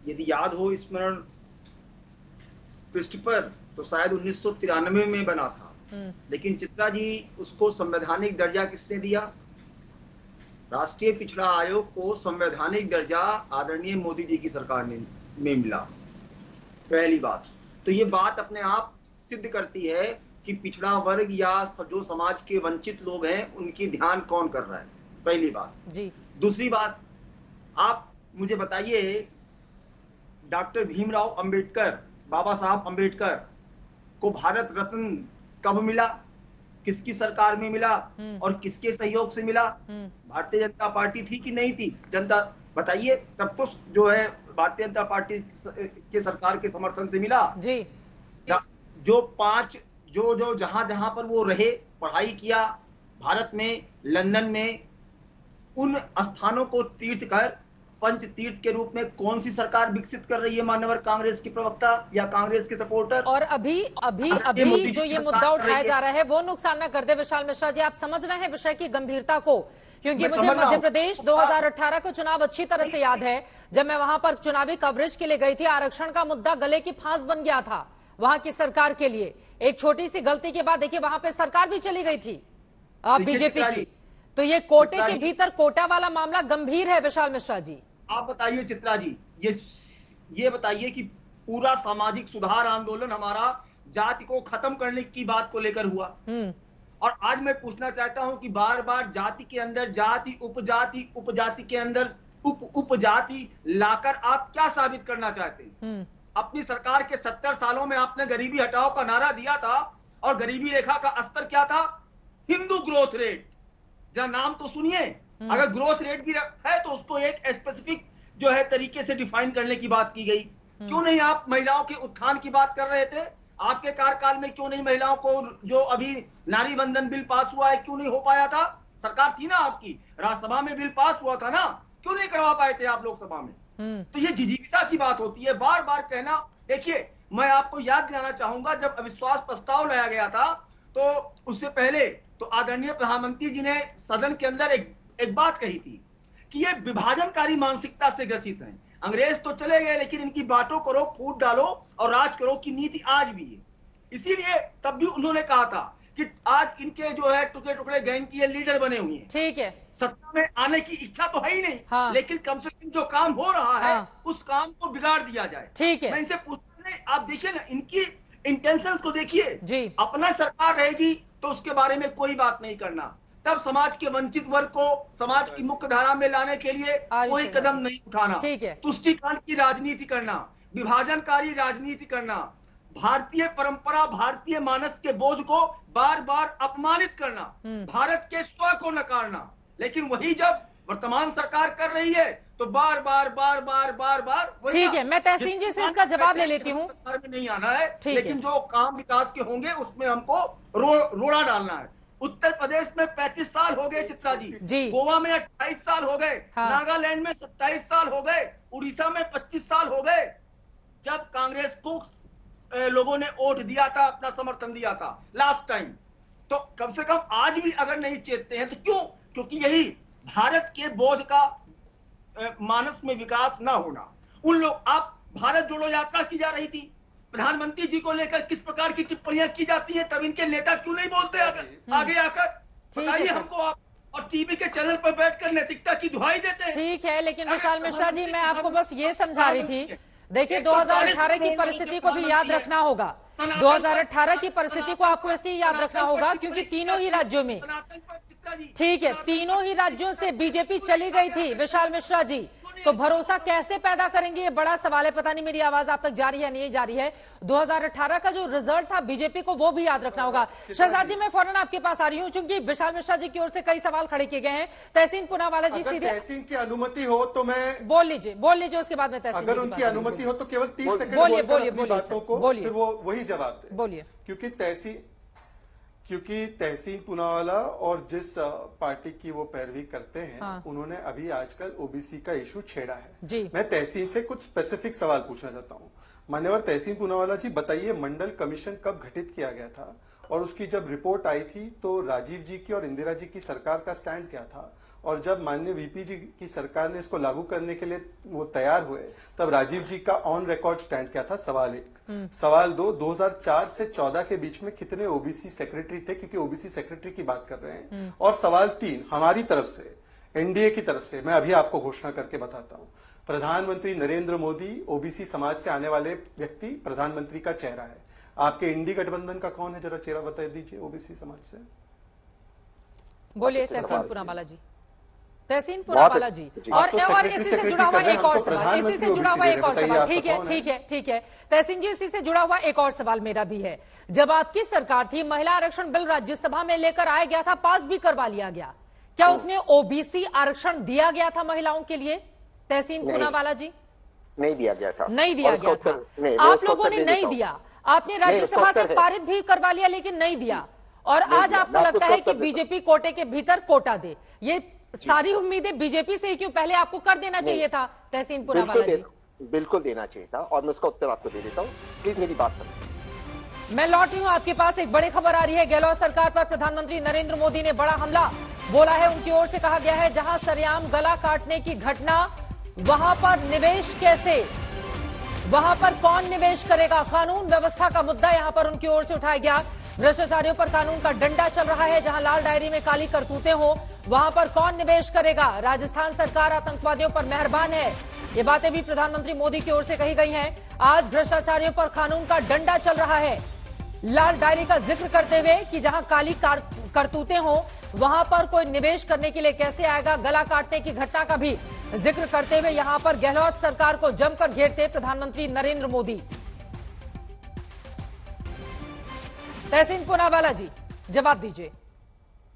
यदि याद हो स्मरण पृष्ठ पर, तो शायद 1993 में बना था। लेकिन चित्रा जी, उसको संवैधानिक दर्जा किसने दिया? राष्ट्रीय पिछड़ा आयोग को संवैधानिक दर्जा आदरणीय मोदी जी की सरकार में मिला। पहली बात तो ये बात अपने आप सिद्ध करती है कि पिछड़ा वर्ग या जो समाज के वंचित लोग हैं उनकी ध्यान कौन कर रहा है, पहली बात जी। दूसरी बात, आप मुझे बताइए, डॉक्टर भीमराव अंबेडकर, बाबा साहब अंबेडकर को भारत रत्न कब मिला? किसकी सरकार में मिला और किसके सहयोग से मिला? भारतीय जनता पार्टी थी कि नहीं थी? जनता बताइए, तब तो जो है भारतीय जनता पार्टी के सरकार के समर्थन से मिला जी। जो 5 जो जहां पर वो रहे, पढ़ाई किया भारत में, लंदन में, उन स्थानों को तीर्थ कर पंच तीर्थ के रूप में कौन सी सरकार विकसित कर रही है मान्यवर कांग्रेस की प्रवक्ता या कांग्रेस के सपोर्टर? और अभी जो ये मुद्दा उठाया जा रहा है वो नुकसान न कर दे। विशाल मिश्रा जी, आप समझ रहे हैं विषय की गंभीरता को? क्योंकि मुझे मध्य प्रदेश 2018 का चुनाव अच्छी तरह से याद है। जब मैं वहां पर चुनावी कवरेज के लिए गई थी, आरक्षण का मुद्दा गले की फांस बन गया था वहां की सरकार के लिए। एक छोटी सी गलती के बाद देखिए वहां पे सरकार भी चली गई थी बीजेपी की। तो ये कोटे के भीतर कोटा वाला मामला गंभीर है। विशाल मिश्रा जी, आप बताइए चित्रा जी, ये बताइए कि पूरा सामाजिक सुधार आंदोलन हमारा जाति को खत्म करने की बात को लेकर हुआ, और आज मैं पूछना चाहता हूं कि बार बार जाति के अंदर जाति, उपजाति के अंदर उपजाति लाकर आप क्या साबित करना चाहते हैं? अपनी सरकार के 70 सालों में आपने गरीबी हटाओ का नारा दिया था, और गरीबी रेखा का स्तर क्या था? Hindu growth rate. जरा नाम तो सुनिए। अगर ग्रोथ रेट भी है तो उसको एक स्पेसिफिक जो है तरीके से डिफाइन करने की बात की गई। क्यों नहीं आप महिलाओं के उत्थान की बात कर रहे थे? आपके कार्यकाल में क्यों नहीं महिलाओं को, जो अभी नारी वंदन बिल पास हुआ है, क्यों नहीं हो पाया था? सरकार थी ना आपकी, राज्यसभा में बिल पास हुआ था ना, क्यों नहीं करवा पाए थे आप लोकसभा में? तो ये जिजीविसा की बात होती है, बार बार कहना। देखिए, मैं आपको याद दिलाना चाहूंगा, जब अविश्वास प्रस्ताव लाया गया था तो उससे पहले तो आदरणीय प्रधानमंत्री जी ने सदन के अंदर एक बात कही थी कि ये विभाजनकारी मानसिकता से ग्रसित हैं। अंग्रेज तो चले गए, लेकिन इनकी बातों करो, फूट डालो और राज करो की नीति आज भी है। इसीलिए तब भी उन्होंने कहा था कि आज इनके जो है टुकड़े टुकड़े गैंग की ये लीडर बने हुए हैं। ठीक है, सत्ता में आने की इच्छा तो है ही नहीं। हाँ। लेकिन कम से कम जो काम हो रहा है, हाँ, उस काम को बिगाड़ दिया जाए। ठीक है, मैं इनसे पूछता नहीं, आप देखिए ना इनकी इंटेंशंस को देखिए जी। अपना सरकार रहेगी तो उसके बारे में कोई बात नहीं करना, तब समाज के वंचित वर्ग को समाज की मुख्य धारा में लाने के लिए कोई कदम नहीं उठाना, तुष्टिकांड की राजनीति करना, विभाजनकारी राजनीति करना, भारतीय परंपरा, भारतीय मानस के बोध को बार बार अपमानित करना, भारत के स्व को नकारना। लेकिन वही जब वर्तमान सरकार कर रही है तो बार बार ठीक है, मैं तहसीन जी से इसका जवाब ले लेती हूँ। में नहीं आना है, लेकिन जो काम विकास के होंगे उसमें हमको रोड़ा डालना है। उत्तर प्रदेश में 35 साल हो गए चित्रा जी, गोवा में 28 साल हो गए, हाँ। नागालैंड में 27 साल हो गए, उड़ीसा में 25 साल हो गए। जब कांग्रेस को लोगों ने वोट दिया था, अपना समर्थन दिया था लास्ट टाइम, तो कम से कम आज भी अगर नहीं चेतते हैं तो क्यों? क्योंकि यही भारत के बोध का मानस में विकास ना होना। उन लोग, आप भारत जोड़ो यात्रा की जा रही थी, प्रधानमंत्री जी को लेकर किस प्रकार की टिप्पणियां की जाती हैं, तब इनके नेता क्यों नहीं बोलते आगे आकर? बताइए हमको आप, और टीवी के चैनल पर बैठकर नैतिकता की दुहाई देते हैं। ठीक है, लेकिन विशाल मिश्रा जी, मैं आपको बस ये समझा रही थी, देखिए 2018 की परिस्थिति को भी याद रखना होगा। 2018 की परिस्थिति को आपको इसलिए याद रखना होगा क्योंकि तीनों ही राज्यों में, ठीक है, तीनों ही राज्यों से बीजेपी चली गई थी विशाल मिश्रा जी, तो भरोसा कैसे पैदा करेंगे, ये बड़ा सवाल है। पता नहीं मेरी आवाज आप तक जा रही है नहीं जा रही है। 2018 का जो रिजल्ट था बीजेपी को, वो भी याद रखना होगा। शहजाद जी, मैं फौरन आपके पास आ रही हूँ, चूंकि विशाल मिश्रा जी की ओर से कई सवाल खड़े किए गए हैं। तहसीन पूनावाला जी, सीधे तहसीन की अनुमति हो तो मैं बोल लीजिए, उसके बाद में तहसीन, अगर उनकी अनुमति हो तो केवल 30 सेकंड बोलिए बातों को, फिर वो वही जवाब दे। बोलिए। क्योंकि तहसीन पूनावाला और जिस पार्टी की वो पैरवी करते हैं, हाँ। उन्होंने अभी आजकल ओबीसी का इशू छेड़ा है। मैं तहसीन से कुछ स्पेसिफिक सवाल पूछना चाहता हूँ। मान्यवर तहसीन पूनावाला जी, बताइए मंडल कमीशन कब गठित किया गया था, और उसकी जब रिपोर्ट आई थी तो राजीव जी की और इंदिरा जी की सरकार का स्टैंड क्या था, और जब माननीय वीपी जी की सरकार ने इसको लागू करने के लिए वो तैयार हुए तब राजीव जी का ऑन रिकॉर्ड स्टैंड क्या था? सवाल 1। सवाल 2, 2004 से 14 के बीच में कितने ओबीसी सेक्रेटरी थे, क्योंकि ओबीसी सेक्रेटरी की बात कर रहे हैं। और सवाल 3, हमारी तरफ से, एनडीए की तरफ से, मैं अभी आपको घोषणा करके बताता हूं, प्रधानमंत्री नरेंद्र मोदी ओबीसी समाज से आने वाले व्यक्ति, प्रधानमंत्री का चेहरा है। आपके इंडी गठबंधन का कौन है, जरा चेहरा बता दीजिए ओबीसी समाज से। बोलिए तहसीन पूनावाला जी। तहसीन पूनावाला जी, और इसी से जुड़ा हुआ एक और सवाल, ठीक है तहसीन जी, इसी से जुड़ा हुआ एक और सवाल मेरा भी है। जब आपकी सरकार थी, महिला आरक्षण बिल राज्यसभा में लेकर आया गया था, पास भी करवा लिया गया, क्या उसमें ओबीसी आरक्षण दिया गया था महिलाओं के लिए? तहसीन पूनावाला जी, नहीं दिया गया था। नहीं दिया गया था, आप लोगों ने नहीं दिया, आपने राज्यसभा से पारित भी करवा लिया लेकिन नहीं दिया, और आज आपको लगता है कि बीजेपी कोटे के भीतर कोटा दे। ये सारी उम्मीदें बीजेपी से ही क्यों? पहले आपको कर देना चाहिए था तहसीन पुनावाला जी। बिल्कुल देना चाहिए था, और मैं उसका उत्तर आपको दे देता हूँ, प्लीज मेरी बात सुनिए। मैं लौटी हूं आपके पास। एक बड़ी खबर आ रही है, गहलोत सरकार पर प्रधानमंत्री नरेंद्र मोदी ने बड़ा हमला बोला है। उनकी ओर से कहा गया है जहां सरेआम गला काटने की घटना, वहां पर निवेश कैसे, वहां पर कौन निवेश करेगा? कानून व्यवस्था का मुद्दा यहां पर उनकी ओर से उठाया गया। भ्रष्टाचारियों पर कानून का डंडा चल रहा है। जहां लाल डायरी में काली करतूतें हो, वहां पर कौन निवेश करेगा? राजस्थान सरकार आतंकवादियों पर मेहरबान है, ये बातें भी प्रधानमंत्री मोदी की ओर से कही गई हैं। आज भ्रष्टाचारियों पर कानून का डंडा चल रहा है। लाल डायरी का जिक्र करते हुए कि जहां काली करतूतें हो, वहां पर कोई निवेश करने के लिए कैसे आएगा? गला काटने की घटना का भी जिक्र करते हुए यहां पर गहलोत सरकार को जमकर घेरते प्रधानमंत्री नरेंद्र मोदी। तहसीन पुनावाला जी, जवाब दीजिए।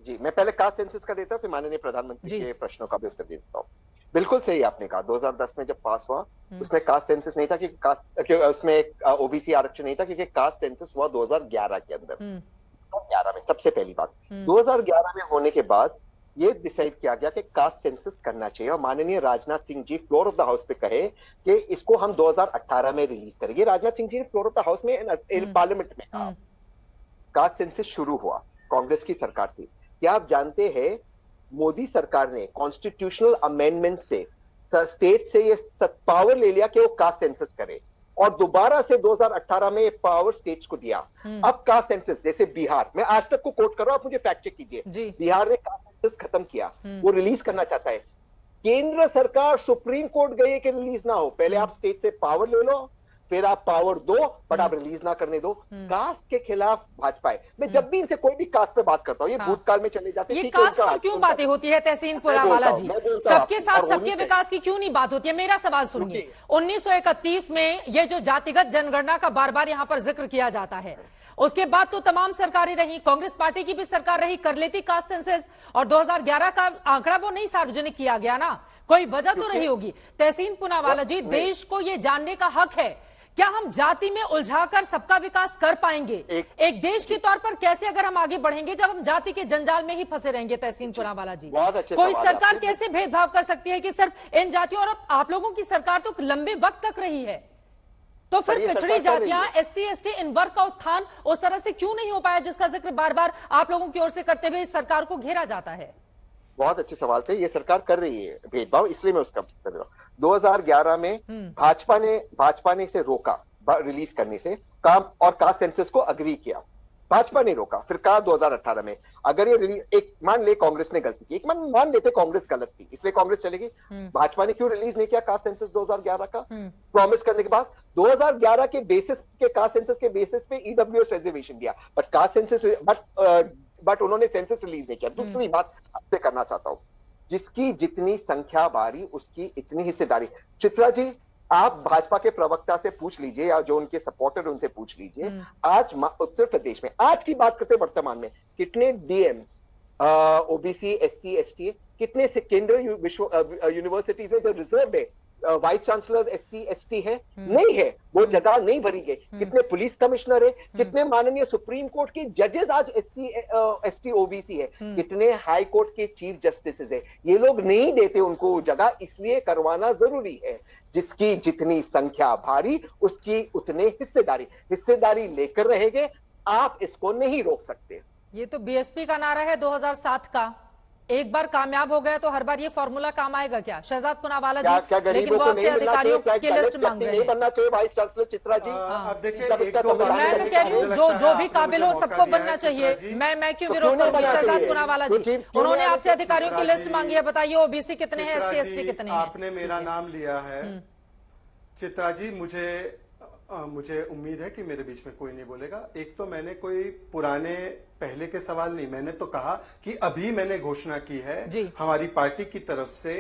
जी, मैं पहले कास्ट सेंसस का देता हूं, फिर माननीय प्रधानमंत्री के प्रश्नों का भी उत्तर दे देता हूं। बिल्कुल सही आपने कहा, 2010 में जब पास हुआ उसमें कास्ट सेंसस नहीं था, क्योंकि उसमें ओबीसी आरक्षण नहीं था, क्योंकि कास्ट सेंसस हुआ 2011 के अंदर। 2011 में सबसे पहली बात, 2011 में होने के बाद ये डिसाइड किया गया कि कास्ट सेंसस करना चाहिए, और माननीय Rajnath Singh ji floor of the house पे कहे कि इसको हम 2018 में रिलीज करेंगे। राजनाथ सिंह जी ने फ्लोर ऑफ द हाउस में पार्लियामेंट में कहा। कास्ट सेंसस शुरू हुआ, कांग्रेस की सरकार थी। क्या आप जानते हैं मोदी सरकार ने कॉन्स्टिट्यूशनल अमेंडमेंट से स्टेट से ये पावर ले लिया कि वो कास्ट सेंसस करे, और दोबारा से 2018 में पावर स्टेट्स को दिया। अब कास्ट सेंसस, जैसे बिहार, मैं आज तक को कोट कर रहा हूं, आप मुझे फैक्ट चेक कीजिए, बिहार ने कास्ट सेंसस खत्म किया, वो रिलीज करना चाहता है। केंद्र सरकार सुप्रीम कोर्ट गई कि रिलीज ना हो, पहले आप स्टेट से पावर ले लो, फिर आप पावर दो, बट आप रिलीज ना करने दो। कास्ट के खिलाफ भाजपा है। मैं जब भी इनसे कोई भी कास्ट पे बात करता हूँ, ये भूतकाल में चले जाते हैं। ये कास्ट पर क्यों बातें होती है तहसीन पुनावाला जी? सबके साथ सबके विकास की क्यों नहीं बात होती है? मेरा सवाल सुनिए। 1931 में ये जो जातिगत जनगणना का बार बार यहाँ पर जिक्र किया जाता है, उसके बाद तो तमाम सरकारें रही, कांग्रेस पार्टी की भी सरकार रही, कर लेती कास्ट सेंसस, और 2011 का आंकड़ा वो नहीं सार्वजनिक किया गया ना, कोई वजह तो रही होगी। तहसीन पुनावाला जी, देश को ये जानने का हक है, क्या हम जाति में उलझाकर सबका विकास कर पाएंगे? एक देश के तौर पर कैसे अगर हम आगे बढ़ेंगे जब हम जाति के जंजाल में ही फंसे रहेंगे? तहसीन पुनावाला जी, कोई सरकार कैसे भेदभाव कर सकती है कि सिर्फ इन जातियों, और आप लोगों की सरकार तो लंबे वक्त तक रही है, तो फिर पिछड़ी जातियां, SC ST, इन वर्ग का उत्थान उस तरह से क्यों नहीं हो पाया जिसका जिक्र बार बार आप लोगों की ओर से करते हुए इस सरकार को घेरा जाता है? बहुत अच्छे सवाल थे। ये सरकार कर रही है भेदभाव, इसलिए मैं उसका उत्तर दे रहा हूं। 2011 में भाजपा ने इसे रोका रिलीज करने से काम, और कास्ट सेंसस को अग्री किया, भाजपा ने रोका। फिर कहा 2018 में अगर ये रिलीज, एक मान ले कांग्रेस ने गलती की, एक मान लेते कांग्रेस गलत थी, इसलिए कांग्रेस चलेगी। भाजपा ने क्यों रिलीज नहीं किया कास्ट सेंसस 2011 का? प्रॉमिस करने के बाद 2011 के बेसिस के कास्ट सेंसस के बेसिस पे EWS रिजर्वेशन दिया, बट कास्ट सेंसस बट उन्होंने सेंसस रिलीज नहीं किया। दूसरी बात आपसे करना चाहता हूं, जिसकी जितनी संख्या बारी उसकी इतनी हिस्सेदारी। चित्रा जी, आप भाजपा के प्रवक्ता से पूछ लीजिए, या जो उनके सपोर्टर उनसे पूछ लीजिए, आज उत्तर प्रदेश में, आज की बात करते वर्तमान में, कितने DMs OBC SC ST, कितने से केंद्रीय यूनिवर्सिटीज में जो रिजर्व है वाइस चांसलर SC ST है? नहीं है, वो जगह नहीं भरी गई। कितने पुलिस कमिश्नर है, कितने माननीय सुप्रीम कोर्ट के जजेस आज SC ST OBC है, कितने हाई कोर्ट के चीफ जस्टिस है, ये लोग नहीं देते उनको जगह, इसलिए करवाना जरूरी है। जिसकी जितनी संख्या भारी उसकी उतने हिस्सेदारी लेकर रहेंगे, आप इसको नहीं रोक सकते। ये तो BSP का नारा है 2007 का, एक बार कामयाब हो गया तो हर बार ये फॉर्मूला काम आएगा क्या? शहजाद पुनावाला जी, लेकिन वो आपसे अधिकारियों की लिस्ट मांग रहे हैं। नहीं बनना चाहिए वाइस चांसलर चित्रा जी। अब देखिए, मैं तो कह रही हूँ जो भी काबिल हो सबको बनना चाहिए। मैं क्यों विरोध करूंगी? शहजाद पुनावाला जी, उन्होंने आपसे अधिकारियों की लिस्ट मांगी है, बताइए OBC कितने हैं, SC ST कितने हैं? आपने मेरा नाम लिया है चित्रा जी, मुझे उम्मीद है कि मेरे बीच में कोई नहीं बोलेगा। एक तो मैंने कोई पुराने पहले के सवाल नहीं, मैंने तो कहा कि अभी मैंने घोषणा की है हमारी पार्टी की तरफ से,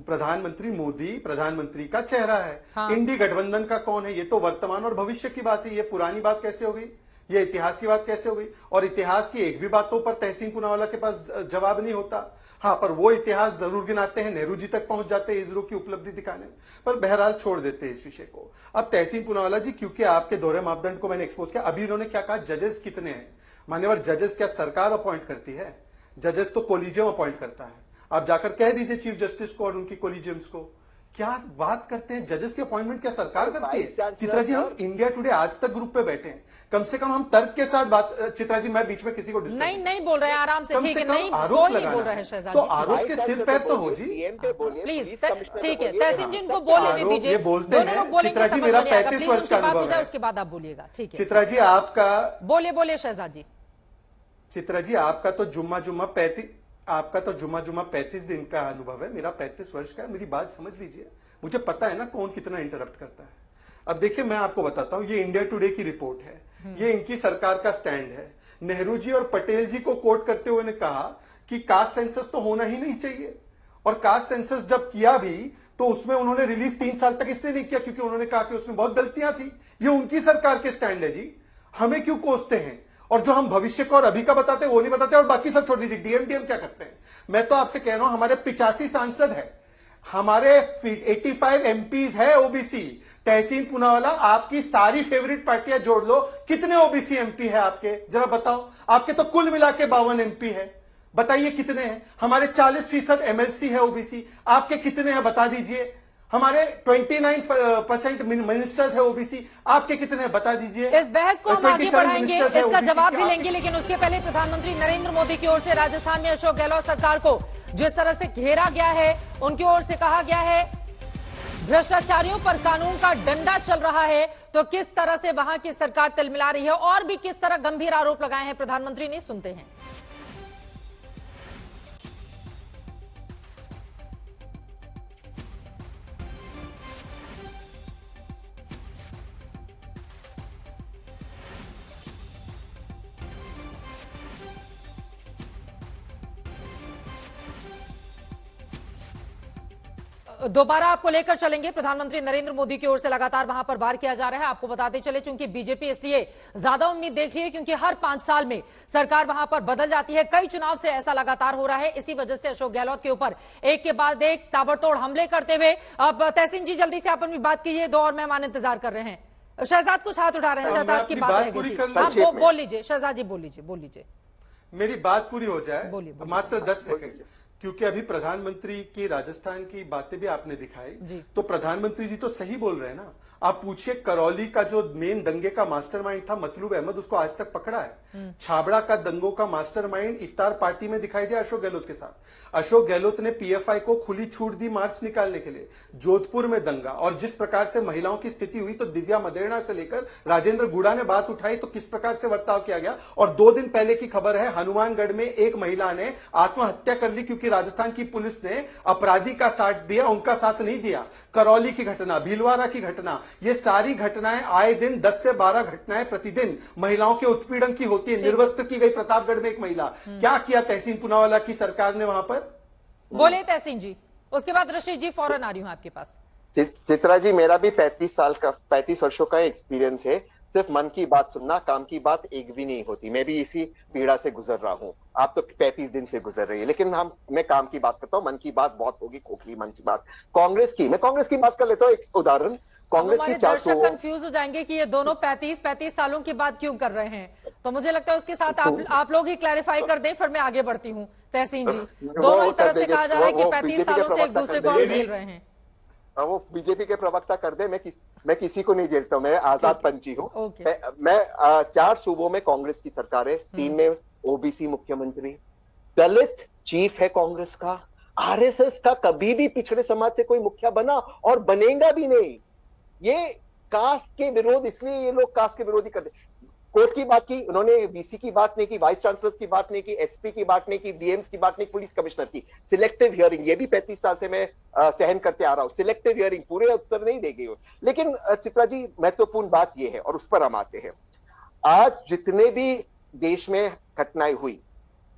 प्रधानमंत्री मोदी प्रधानमंत्री का चेहरा है। इंडी गठबंधन का कौन है? ये तो वर्तमान और भविष्य की बात है, ये पुरानी बात कैसे हो गई? ये इतिहास की बात कैसे हो गई? और इतिहास की एक भी बातों पर तहसीन पुनावाला के पास जवाब नहीं होता। हाँ, पर वो इतिहास जरूर गिनाते हैं, नेहरू जी तक पहुंच जाते हैं इसरो की उपलब्धि दिखाने, पर बहरहाल छोड़ देते हैं इस विषय को। अब तहसीन पुनावाला जी, क्योंकि आपके दोहरे मापदंड को मैंने एक्सपोज किया, अभी उन्होंने क्या कहा, जजेस कितने हैं? मान्यवर, जजेस क्या सरकार अपॉइंट करती है? जजेस तो कोलिजियम अपॉइंट करता है। आप जाकर कह दीजिए चीफ जस्टिस को और उनकी कोलिजियम्स को। क्या बात करते हैं, जजेस के अपॉइंटमेंट क्या सरकार करती है? चित्रा जी, हम इंडिया टुडे आज तक ग्रुप पे बैठे हैं, कम से कम हम तर्क के साथ बात। चित्रा जी, मैं बीच में किसी को नहीं बोल रहे हैं, आराम से, ठीक है, नहीं आरोप बोल रहे हैं शहजाद तो आरोप के सिर पैर तो हो जी, प्लीज, ठीक है, तहसीन जी उनको बोलने दीजिए, ये बोलते हैं। चित्रा जी, मेरा 35 वर्ष का अनुभव है, उसके बाद आप बोलिएगा, ठीक है। चित्रा जी, आपका बोलिए शहजाद जी। चित्रा जी, आपका तो जुम्मा 35 दिन का अनुभव है, मेरा 35 वर्ष का है। मेरी बात समझ लीजिए, मुझे पता है ना कौन कितना इंटरप्ट करता है। अब देखिए, मैं आपको बताता हूं, ये इंडिया टुडे की रिपोर्ट है, ये इनकी सरकार का स्टैंड है। नेहरू जी और पटेल जी को कोट करते हुए ने कहा कि कास्ट सेंसस तो होना ही नहीं चाहिए, और कास्ट सेंसस जब किया भी तो उसमें उन्होंने रिलीज 3 साल तक इसलिए नहीं किया क्योंकि उन्होंने कहा कि उसमें बहुत गलतियां थी। ये उनकी सरकार के स्टैंड है जी, हमें क्यों कोसते हैं? और जो हम भविष्य का और अभी का बताते हैं वो नहीं बताते, और बाकी सब छोड़ दीजिए, डीएम क्या करते हैं। मैं तो आपसे कह रहा हूं, हमारे 85 सांसद है, हमारे 85 एमपीज है ओबीसी। तहसीन पूनावाला, आपकी सारी फेवरेट पार्टियां जोड़ लो, कितने ओबीसी एमपी है आपके, जरा बताओ। आपके तो कुल मिला के 52 एमपी है, बताइए कितने हैं। हमारे 40% एमएलसी है ओबीसी, आपके कितने हैं बता दीजिए। हमारे 29% मिनिस्टर्स है ओबीसी, आपके कितने हैं बता दीजिए। इस बहस को हम आगे बढ़ाएंगे, इसका जवाब भी लेंगे, लेकिन उसके पहले प्रधानमंत्री नरेंद्र मोदी की ओर से राजस्थान में अशोक गहलोत सरकार को जिस तरह से घेरा गया है, उनकी ओर से कहा गया है भ्रष्टाचारियों पर कानून का डंडा चल रहा है, तो किस तरह से वहां की सरकार तिलमिला रही है और भी किस तरह गंभीर आरोप लगाए हैं प्रधानमंत्री ने, सुनते हैं। दोबारा आपको लेकर चलेंगे। प्रधानमंत्री नरेंद्र मोदी की ओर से लगातार वहां पर वार किया जा रहा है। आपको बताते चले, चूंकि बीजेपी इसलिए ज्यादा उम्मीद देख रही है क्योंकि हर 5 साल में सरकार वहां पर बदल जाती है। कई चुनाव से ऐसा लगातार हो रहा है। इसी वजह से अशोक गहलोत के ऊपर एक के बाद एक ताबड़तोड़ हमले करते हुए, अब तहसीन जी जल्दी से आप अपनी बात कीजिए, 2 और मेहमान इंतजार कर रहे हैं। शहजाद कुछ हाथ उठा रहे हैं, शहजाद की बात है, आप बोल लीजिए, शहजाद जी बोल लीजिए। मेरी बात पूरी हो जाए, बोलिए। मात्र 10 सेकंड, क्योंकि अभी प्रधानमंत्री की राजस्थान की बातें भी आपने दिखाई, तो प्रधानमंत्री जी तो सही बोल रहे हैं ना। आप पूछिए, करौली का जो मेन दंगे का मास्टरमाइंड था मतलूब अहमद, उसको आज तक पकड़ा है। छाबड़ा का दंगों का मास्टरमाइंड इफ्तार पार्टी में दिखाई दिया अशोक गहलोत के साथ। अशोक गहलोत ने पीएफआई को खुली छूट दी मार्च निकालने के लिए। जोधपुर में दंगा, और जिस प्रकार से महिलाओं की स्थिति हुई, तो दिव्या मदेरणा से लेकर राजेंद्र गुड़ा ने बात उठाई, तो किस प्रकार से बर्ताव किया गया। और 2 दिन पहले की खबर है, हनुमानगढ़ में एक महिला ने आत्महत्या कर ली क्योंकि राजस्थान की पुलिस ने अपराधी का साथ दिया, उनका साथ नहीं दिया। करौली की घटना, भीलवाड़ा की घटना, ये सारी घटनाएं आए दिन 10 से 12 घटनाएं प्रतिदिन महिलाओं के उत्पीड़न की होती है। निर्वस्त्र की गई प्रतापगढ़ में एक महिला, क्या किया तहसीन पूनावाला की सरकार ने वहां पर? बोले तहसीन जी, उसके बाद रशीद जी फौरन आ रही हूं आपके पास। चित्रा जी, मेरा भी 35 वर्षों का एक्सपीरियंस है। सिर्फ मन की बात सुनना, काम की बात एक भी नहीं होती। मैं भी इसी पीड़ा से गुजर रहा हूँ। आप तो 35 दिन से गुजर रही है, लेकिन मैं काम की बात करता हूँ। मन की बात बहुत होगी, खोखली मन की बात। मैं कांग्रेस की बात कर लेता हूँ। एक उदाहरण, कांग्रेस की 400 दर्शक कंफ्यूज हो जाएंगे कि ये दोनों 35 सालों की बात क्यों कर रहे हैं, तो मुझे लगता है उसके साथ आप लोग ही क्लैरिफाई कर दें, फिर मैं आगे बढ़ती हूँ। तहसीन जी, दोनों ही तरफ से कहा जा रहा है कि 35 सालों से एक दूसरे को हम झेल रहे हैं। वो बीजेपी के प्रवक्ता कर दे, मैं किसी को नहीं झेलता हूं, मैं आजाद पंची हूँ। मैं 4 सूबों में कांग्रेस की सरकार है, 3 में ओबीसी मुख्यमंत्री, दलित चीफ है कांग्रेस का। आरएसएस का कभी भी पिछड़े समाज से कोई मुखिया बना और बनेगा भी नहीं। ये कास्ट के विरोध, इसलिए ये लोग कास्ट के विरोधी करते। कोर्ट की बात की उन्होंने, वीसी की बात नहीं की, वाइस चांसलर्स की बात नहीं की, एसपी की बात नहीं की, डीएम्स की बात नहीं, पुलिस कमिश्नर की। सिलेक्टिव हियरिंग, ये भी 35 साल से मैं सहन करते आ रहा हूं। सिलेक्टिव हियरिंग, पूरे उत्तर नहीं देगी। लेकिन चित्रा जी, महत्वपूर्ण बात यह है, और उस पर हम आते हैं। आज जितने भी देश में घटनाएं हुई,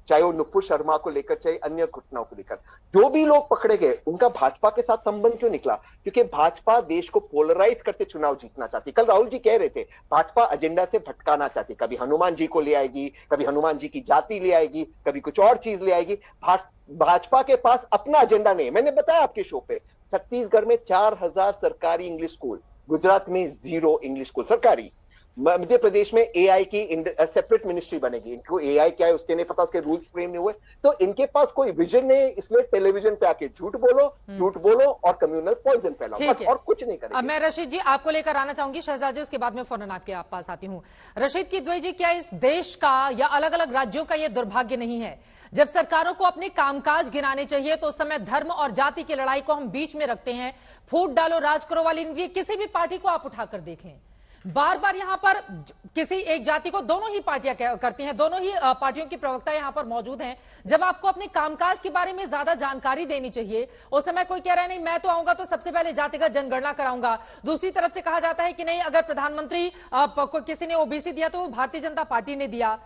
चाहे वो नुपुर शर्मा को लेकर, चाहे अन्य घटनाओं को लेकर, जो भी लोग पकड़े गए, उनका भाजपा के साथ संबंध क्यों निकला? क्योंकि भाजपा देश को पोलराइज करते चुनाव जीतना चाहती। कल राहुल जी कह रहे थे, भाजपा एजेंडा से भटकाना चाहती। कभी हनुमान जी को ले आएगी, कभी हनुमान जी की जाति ले आएगी, कभी कुछ और चीज ले आएगी। भाजपा के पास अपना एजेंडा नहीं। मैंने बताया आपके शो पे, छत्तीसगढ़ में 4000 सरकारी इंग्लिश स्कूल, गुजरात में 0 इंग्लिश स्कूल सरकारी। मध्य प्रदेश में एआई की सेपरेट मिनिस्ट्री बनेगी। इनको एआई क्या है उसके नहीं पता, उसके रूल्स फ्रेम नहीं हुए, तो इनके पास कोई विजन नहीं, इसलिए टेलीविजन पे आके झूठ बोलो और कम्युनल पॉइजन फैलाओ, बस और कुछ नहीं करेंगे। अब मैं रशीद जी आपको लेकर आना चाहूंगी, शहजाद जी उसके बाद में फौरन आपके पास आती हूं। रशीद किदवई जी, क्या इस देश का या अलग अलग राज्यों का यह दुर्भाग्य नहीं है जब सरकारों को अपने कामकाज गिनाने चाहिए तो उस समय धर्म और जाति की लड़ाई को हम बीच में रखते हैं? फूट डालो राज करो वाली किसी भी पार्टी को आप उठाकर देख लें, बार बार यहां पर किसी एक जाति को दोनों ही पार्टियां करती हैं, दोनों ही पार्टियों की प्रवक्ता यहां पर मौजूद हैं। जब आपको अपने कामकाज के बारे में ज्यादा जानकारी देनी चाहिए उस समय कोई कह रहा है नहीं मैं तो आऊंगा तो सबसे पहले जातिगत जनगणना कराऊंगा, दूसरी तरफ से कहा जाता है कि नहीं अगर प्रधानमंत्री किसी ने ओबीसी दिया तो वो भारतीय जनता पार्टी ने दिया।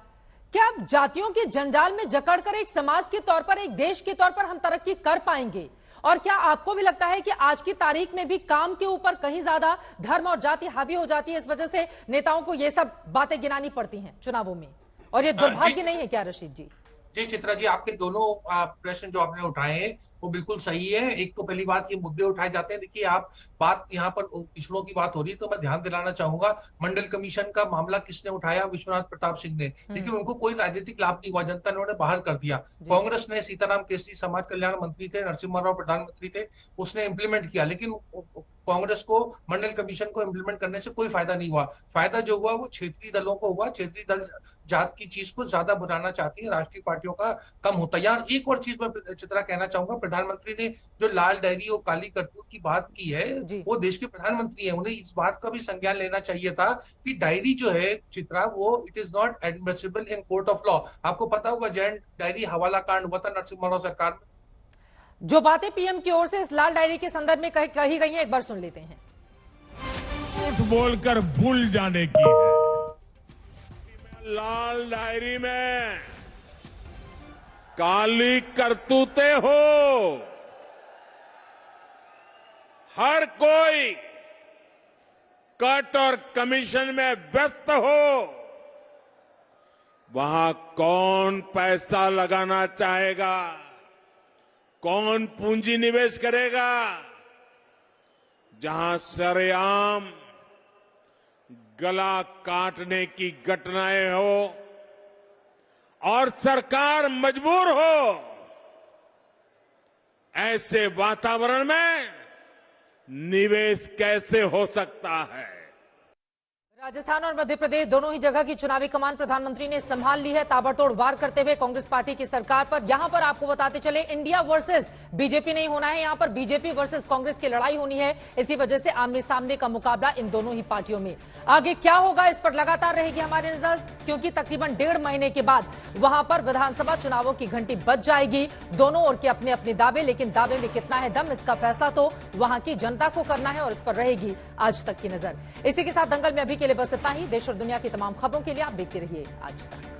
क्या जातियों के जंजाल में जकड़कर एक समाज के तौर पर, एक देश के तौर पर हम तरक्की कर पाएंगे? और क्या आपको भी लगता है कि आज की तारीख में भी काम के ऊपर कहीं ज्यादा धर्म और जाति हावी हो जाती है, इस वजह से नेताओं को ये सब बातें गिनानी पड़ती हैं चुनावों में, और ये दुर्भाग्य नहीं है क्या रशीद जी? जी चित्रा जी, आपके दोनों प्रश्न जो आपने उठाए हैं वो बिल्कुल सही है। एक तो पहली बात, ये मुद्दे उठाए जाते हैं, देखिए आप बात यहाँ पर पिछड़ों की बात हो रही है तो मैं ध्यान दिलाना चाहूंगा मंडल कमीशन का मामला किसने उठाया? विश्वनाथ प्रताप सिंह ने। लेकिन उनको कोई राजनीतिक लाभ नहीं हुआ, जनता ने उन्हें बाहर कर दिया। कांग्रेस ने, सीताराम केसरी समाज कल्याण मंत्री थे, नरसिम्हा राव प्रधानमंत्री थे, उसने इंप्लीमेंट किया, लेकिन कांग्रेस को मंडल कमीशन को इंप्लीमेंट करने से कोई फायदा नहीं हुआ। फायदा जो हुआ वो क्षेत्रीय दलों को हुआ। क्षेत्रीय दल जात की चीज को ज्यादा बनाना चाहती है, राष्ट्रीय पार्टियों का कम होता है। यहाँ एक और चीज मैं चित्रा कहना चाहूंगा, प्रधानमंत्री ने जो लाल डायरी और काली करतूत की बात की है, वो देश के प्रधानमंत्री है, उन्हें इस बात का भी संज्ञान लेना चाहिए था कि डायरी जो है चित्रा वो it is not admissible in court of law. आपको पता होगा जैन डायरी हवाला कांड हुआ था नरसिम्हा राव सरकार में। जो बातें पीएम की ओर से इस लाल डायरी के संदर्भ में कही गई हैं, एक बार सुन लेते हैं। झूठ बोलकर भूल जाने की है। लाल डायरी में काली करतूते हो, हर कोई कट और कमीशन में व्यस्त हो, वहां कौन पैसा लगाना चाहेगा, कौन पूंजी निवेश करेगा? जहां सरेआम गला काटने की घटनाएं हो और सरकार मजबूर हो, ऐसे वातावरण में निवेश कैसे हो सकता है? राजस्थान और मध्य प्रदेश दोनों ही जगह की चुनावी कमान प्रधानमंत्री ने संभाल ली है, ताबड़तोड़ वार करते हुए कांग्रेस पार्टी की सरकार पर। यहां पर आपको बताते चले, इंडिया वर्सेस बीजेपी नहीं होना है, यहां पर बीजेपी वर्सेस कांग्रेस की लड़ाई होनी है। इसी वजह से आमने सामने का मुकाबला इन दोनों ही पार्टियों में। आगे क्या होगा इस पर लगातार रहेगी हमारी नजर, क्योंकि तकरीबन 1.5 महीने के बाद वहां पर विधानसभा चुनावों की घंटी बज जाएगी। दोनों ओर के अपने अपने दावे, लेकिन दावे में कितना है दम, इसका फैसला तो वहां की जनता को करना है और इस पर रहेगी आज तक की नजर। इसी के साथ दंगल में अभी के लिए बस इतना ही। देश और दुनिया की तमाम खबरों के लिए आप देखते रहिए आज तक।